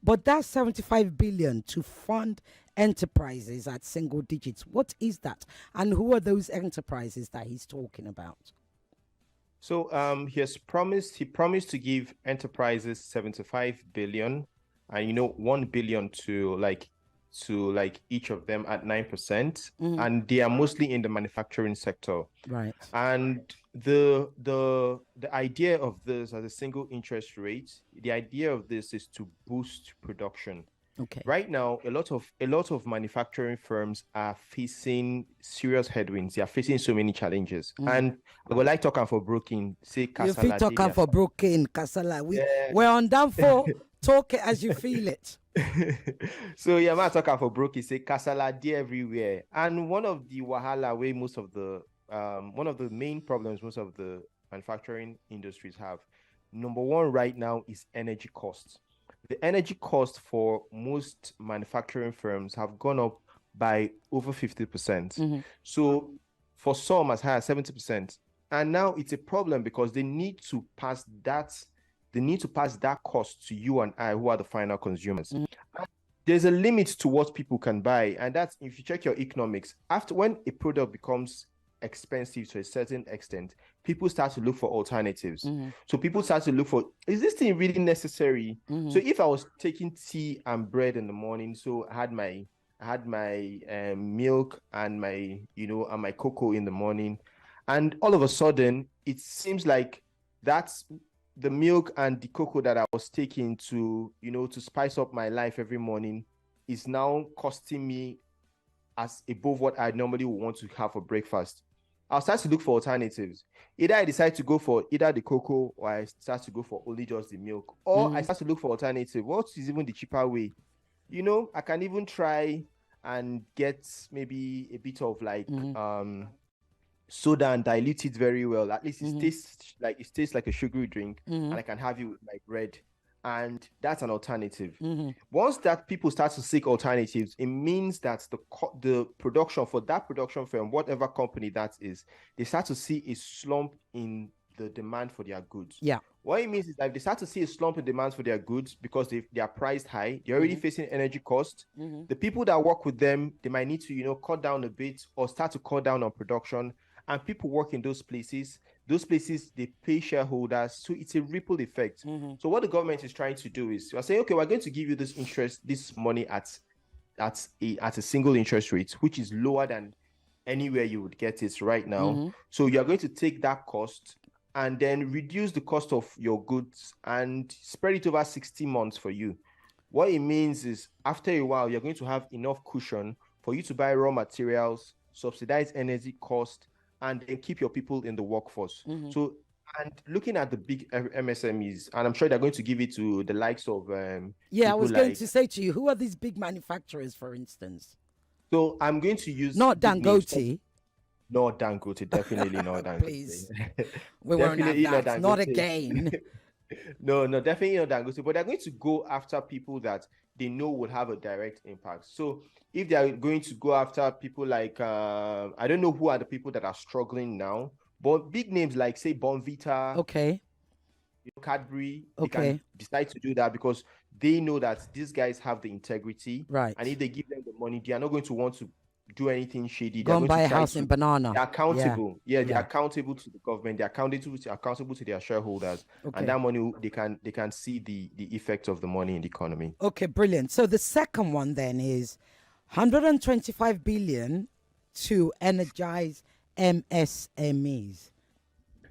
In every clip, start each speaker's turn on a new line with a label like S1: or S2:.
S1: But that's 75 billion to fund enterprises at single digits. What is that? And who are those enterprises that he's talking about?
S2: So he promised to give enterprises 75 billion and 1 billion to each of them at 9%. And they are mostly in the manufacturing sector.
S1: Right.
S2: And the idea of this as a single interest rate, the idea of this is to boost production.
S1: Okay.
S2: Right now, a lot of manufacturing firms are facing serious headwinds. They are facing so many challenges. And I would like talking for broken, say
S1: You
S2: Kasala.
S1: feel talking for broken, Kasala. We're on down for talk it as you feel it.
S2: So yeah, man, talking for broken, say Kasala dey everywhere. And one of the wahala way one of the main problems most of the manufacturing industries have, number one right now is energy costs. The energy cost for most manufacturing firms have gone up by over 50%. So for some as high as 70%. And now it's a problem because they need to pass that cost to you and I, who are the final consumers. There's a limit to what people can buy. And that's, if you check your economics, after when a product becomes expensive to a certain extent, people start to look for alternatives. So people start to look for, is this thing really necessary? So if I was taking tea and bread in the morning, so I had my milk and my cocoa in the morning, and all of a sudden it seems like that's the milk and the cocoa that I was taking to spice up my life every morning is now costing me as above what I normally would want to have for breakfast. I'll start to look for alternatives. Either I decide to go for either the cocoa, or I start to go for only just the milk, or I start to look for alternative. What is even the cheaper way? I can even try and get maybe a bit of soda and dilute it very well. At least it tastes like a sugary drink, and I can have it with my bread. And that's an alternative. Once that people start to seek alternatives, it means that the production for that production firm, whatever company that is, they start to see a slump in the demand for their goods.
S1: Yeah.
S2: What it means is that they start to see a slump in demand for their goods because they are priced high. They're already facing energy costs. The people that work with them, they might need to, cut down a bit or start to cut down on production. And people work in those places, they pay shareholders. So it's a ripple effect. So what the government is trying to do is we're saying, okay, we're going to give you this money at a single interest rate, which is lower than anywhere you would get it right now. So you're going to take that cost and then reduce the cost of your goods and spread it over 60 months for you. What it means is after a while, you're going to have enough cushion for you to buy raw materials, subsidize energy cost, and then keep your people in the workforce. So, and looking at the big MSMEs, and I'm sure they're going to give it to the likes of
S1: I was going to say to you, who are these big manufacturers, for instance?
S2: So I'm going to use
S1: not Dangote.
S2: No, Dangote, definitely not Dangote.
S1: Please, we won't have that. Not again.
S2: No, definitely not Dangote. But they're going to go after people that they know will have a direct impact. So if they are going to go after people like, I don't know who are the people that are struggling now, but big names like, say, Bonvita,
S1: okay,
S2: Cadbury,
S1: okay,
S2: they can decide to do that because they know that these guys have the integrity.
S1: Right.
S2: And if they give them the money, they are not going to want to do anything shady.
S1: Go and buy a house in Banana.
S2: They're accountable. Yeah, they're accountable to the government. They're accountable to their shareholders. Okay. And that money, they can see the effects of the money in the economy.
S1: Okay, brilliant. So the second one then is 125 billion to energize MSMEs.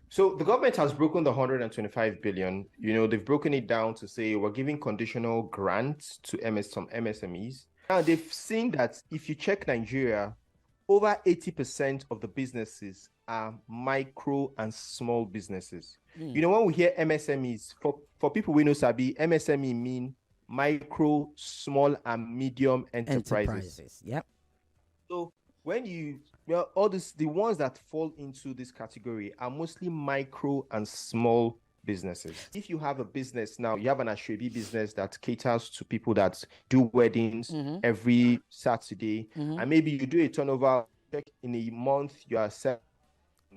S2: So the government has broken the 125 billion. They've broken it down to say we're giving conditional grants to some MSMEs. Now, they've seen that if you check Nigeria, over 80% of the businesses are micro and small businesses. When we hear MSMEs, for people we know, Sabi, MSME mean micro, small, and medium enterprises.
S1: Yep.
S2: So when the ones that fall into this category are mostly micro and small businesses. If you have a business now, you have an Ashwebi business that caters to people that do weddings every Saturday, and maybe you do a turnover in a month, you are selling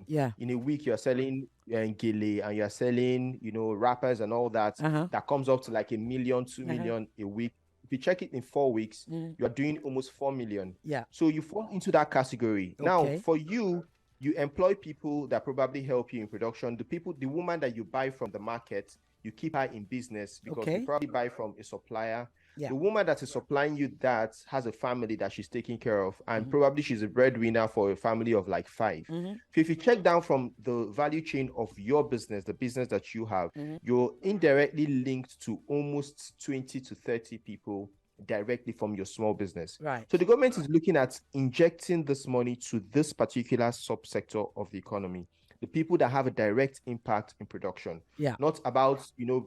S1: Yeah.
S2: in a week you're selling gele and you're selling, wrappers and all that, that comes up to like 1 million, 2 million a week. If you check it in 4 weeks, you're doing almost 4 million.
S1: Yeah.
S2: So you fall into that category. Now, for you employ people that probably help you in production. The woman that you buy from the market, you keep her in business because you probably buy from a supplier.
S1: Yeah.
S2: The woman that is supplying you that has a family that she's taking care of, and probably she's a breadwinner for a family of like 5. So if you check down from the value chain of your business, the business that you have, you're indirectly linked to almost 20 to 30 people directly from your small business.
S1: Right.
S2: So the government is looking at injecting this money to this particular subsector of the economy. The people that have a direct impact in production.
S1: Yeah.
S2: Not about,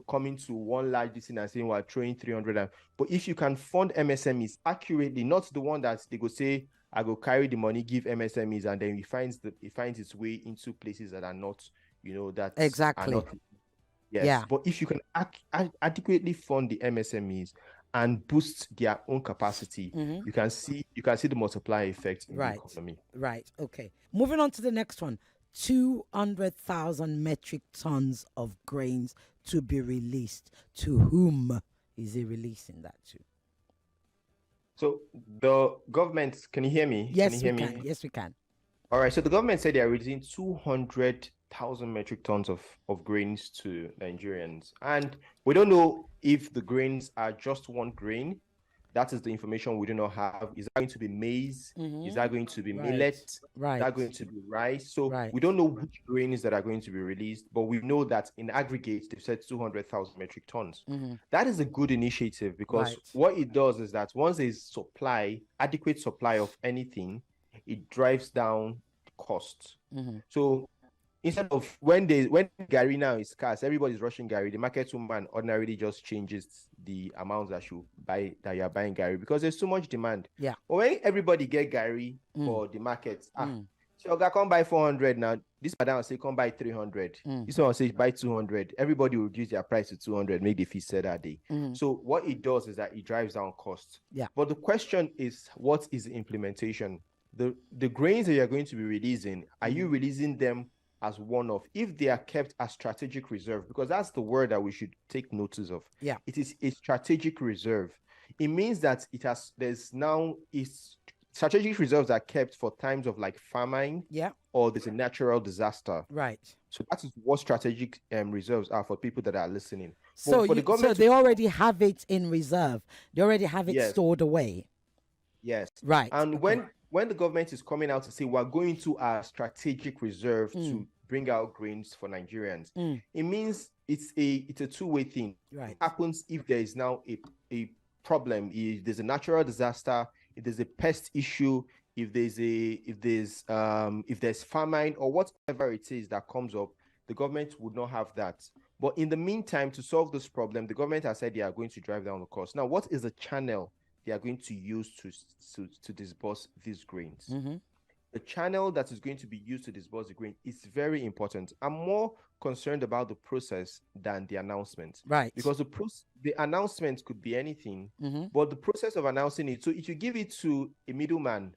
S2: coming to one large decision and saying we're throwing 300. But if you can fund MSMEs accurately, not the one that they go say, I go carry the money, give MSMEs, and then it finds its way into places that are not, that
S1: exactly.
S2: Are not. Yes. Yeah. But if you can adequately fund the MSMEs and boost their own capacity, you can see the multiplier effect in the economy.
S1: Right. Okay. Moving on to the next one. 200,000 metric tons of grains to be released. To whom is he releasing that to?
S2: So the government, can you hear me?
S1: Yes, we can. Yes, we can.
S2: All right. So the government said they are releasing 200,000 metric tons of grains to Nigerians. And we don't know if the grains are just one grain. That is the information we do not have. Is that going to be maize? Is that going to be millet?
S1: Right.
S2: Is that going to be rice? So we don't know which grains that are going to be released, but we know that in aggregate, they've said 200,000 metric tons. That is a good initiative because what it does is that once there's adequate supply of anything, it drives down the cost. So instead of when Gary now is scarce, everybody's rushing Gary. The market woman ordinarily just changes the amount that you're buying Gary because there's too much demand.
S1: Yeah.
S2: But when everybody get Gary for the market, so I come buy 400 now. This madam will say come buy 300. This one will say buy 200. Everybody will reduce their price to 200. Make the fee set that day. So what it does is that it drives down costs.
S1: Yeah.
S2: But the question is, what is the implementation? The grains that you're going to be releasing, are you releasing them as one-off? If they are kept as strategic reserve, because that's the word that we should take notice of.
S1: Yeah.
S2: It is a strategic reserve. It means that strategic reserves are kept for times of like famine, or there's a natural disaster.
S1: Right.
S2: So that is what strategic reserves are for people that are listening.
S1: So they already have it in reserve. They already have it stored away.
S2: Yes.
S1: Right.
S2: And when the government is coming out to say we're going to a strategic reserve to bring out grains for Nigerians, it means it's a two-way thing.
S1: Right.
S2: It happens if there is now a problem, if there's a natural disaster, if there's a pest issue, if there's famine or whatever it is that comes up, the government would not have that. But in the meantime, to solve this problem, the government has said they are going to drive down the cost. Now, what is the channel they are going to use to disburse these grains? The channel that is going to be used to disburse the grain is very important. I'm more concerned about the process than the announcement.
S1: Right.
S2: Because the announcement could be anything, but the process of announcing it, so if you give it to a middleman,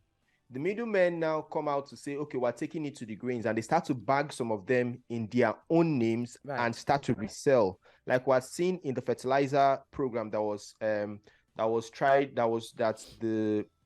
S2: the middlemen now come out to say, okay, we're taking it to the grains, and they start to bag some of them in their own names and start to resell. Like we're seeing in the fertilizer program that was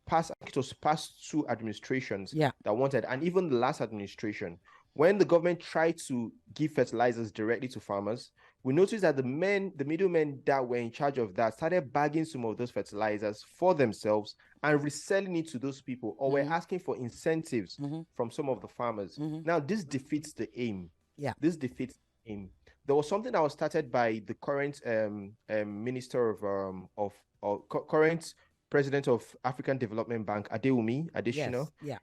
S2: past two administrations that wanted, and even the last administration, when the government tried to give fertilizers directly to farmers, we noticed that the middlemen that were in charge of that started bagging some of those fertilizers for themselves and reselling it to those people, or were asking for incentives from some of the farmers. Now, this defeats the aim.
S1: Yeah.
S2: This defeats the aim. There was something that was started by the current minister current president of African Development Bank, Adesina.
S1: Yes.
S2: Yeah.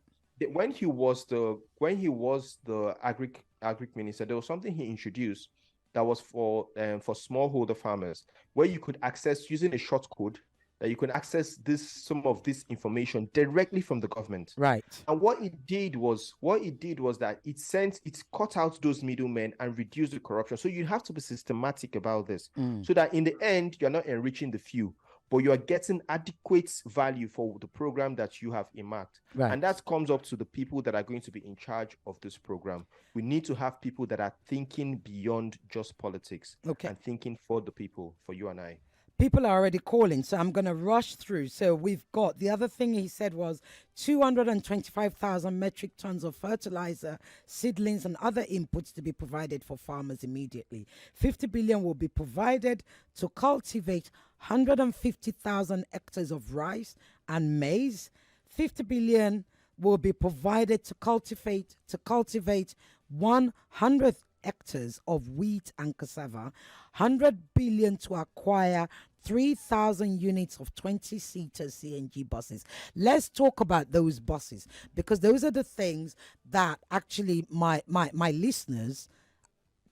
S2: When he was the agric minister, there was something he introduced that was for smallholder farmers, where you could access using a short code, that you could access some of this information directly from the government.
S1: Right.
S2: And what it did was that it cut out those middlemen and reduced the corruption. So you have to be systematic about this, so that in the end you're not enriching the few. but you are getting adequate value for the program that you have earmarked.
S1: Right.
S2: And that comes up to the people that are going to be in charge of this program. We need to have people that are thinking beyond just politics and thinking for the people, for you and I.
S1: People are already calling, so I'm going to rush through. So we've got, the other thing he said was 225,000 metric tons of fertilizer, seedlings, and other inputs to be provided for farmers immediately. 50 billion will be provided to cultivate 150,000 hectares of rice and maize. 50 billion will be provided to cultivate 100 hectares of wheat and cassava, 100 billion to acquire 3,000 units of 20-seater CNG buses. Let's talk about those buses, because those are the things that actually my listeners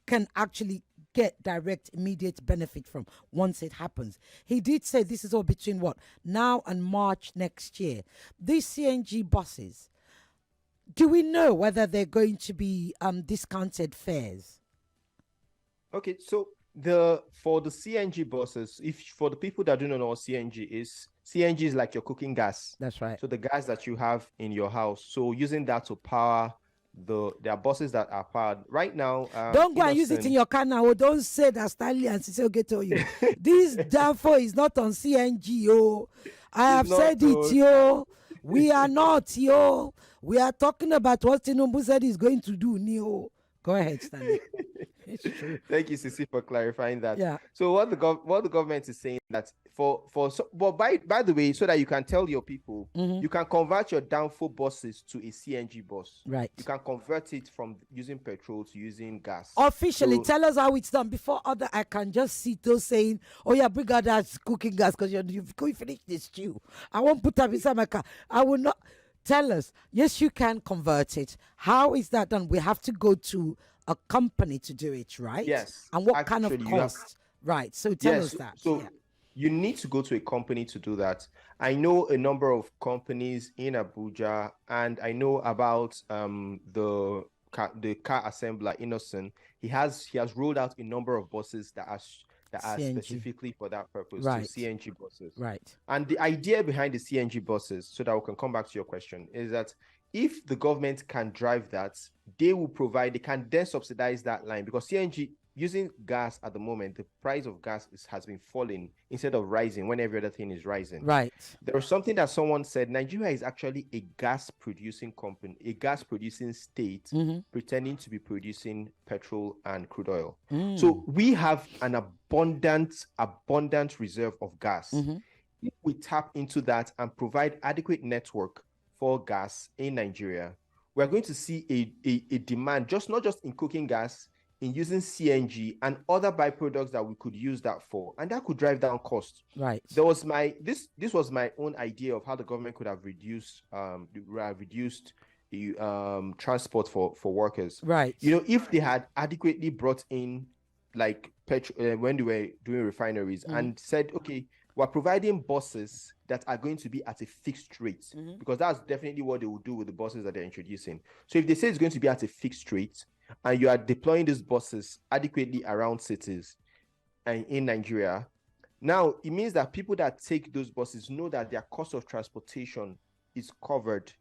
S1: can actually get direct, immediate benefit from once it happens. He did say this is all between what? Now and March next year. These CNG buses, do we know whether they're going to be discounted fares?
S2: Okay, so for the CNG buses, for the people that do not know what CNG is like your cooking gas.
S1: That's right.
S2: So the gas that you have in your house. So using that to power there are buses that are powered right now.
S1: Don't go and use it in your car now. Don't say that Stanley and Cecil get to you. This therefore is not on CNG, yo. I have said it, yo. We are not, yo. We are talking about what Tinubu said he's going to do, Neo. Go ahead, Stanley. It's true.
S2: Thank you, Sisi, for clarifying that.
S1: Yeah.
S2: So what the government is saying that but by the way, so that you can tell your people, you can convert your downfall buses to a CNG bus.
S1: Right.
S2: You can convert it from using petrol to using gas.
S1: Officially, tell us how it's done. Before I can just see those saying, "Oh yeah, bring out that cooking gas because you've finished this stew. I won't put that inside my car. I will not." Tell us. Yes, you can convert it. How is that done? We have to go to a company to do it, right?
S2: Yes.
S1: And what kind of cost? Right. So tell us that.
S2: So you need to go to a company to do that. I know a number of companies in Abuja, and I know about the car assembler Innocent. He has rolled out a number of buses that are specifically for that purpose,
S1: right.
S2: So CNG buses.
S1: Right.
S2: And the idea behind the CNG buses, so that we can come back to your question, is that if the government can drive that, they can then subsidize that line, because CNG, using gas at the moment, the price of gas has been falling instead of rising when every other thing is rising.
S1: Right. There
S2: was something that someone said, Nigeria is actually a gas producing state, pretending to be producing petrol and crude oil. So we have an abundant reserve of gas. If we tap into that and provide adequate network for gas in Nigeria, we're going to see a demand, not just in cooking gas, in using CNG and other byproducts that we could use that for, and that could drive down costs.
S1: Right.
S2: This was my own idea of how the government could have reduced transport for workers.
S1: Right.
S2: If they had adequately brought in like petrol when they were doing refineries and said, okay, we're providing buses that are going to be at a fixed rate, because that's definitely what they will do with the buses that they're introducing. So if they say it's going to be at a fixed rate, and you are deploying these buses adequately around cities and in Nigeria, now it means that people that take those buses know that their cost of transportation is covered.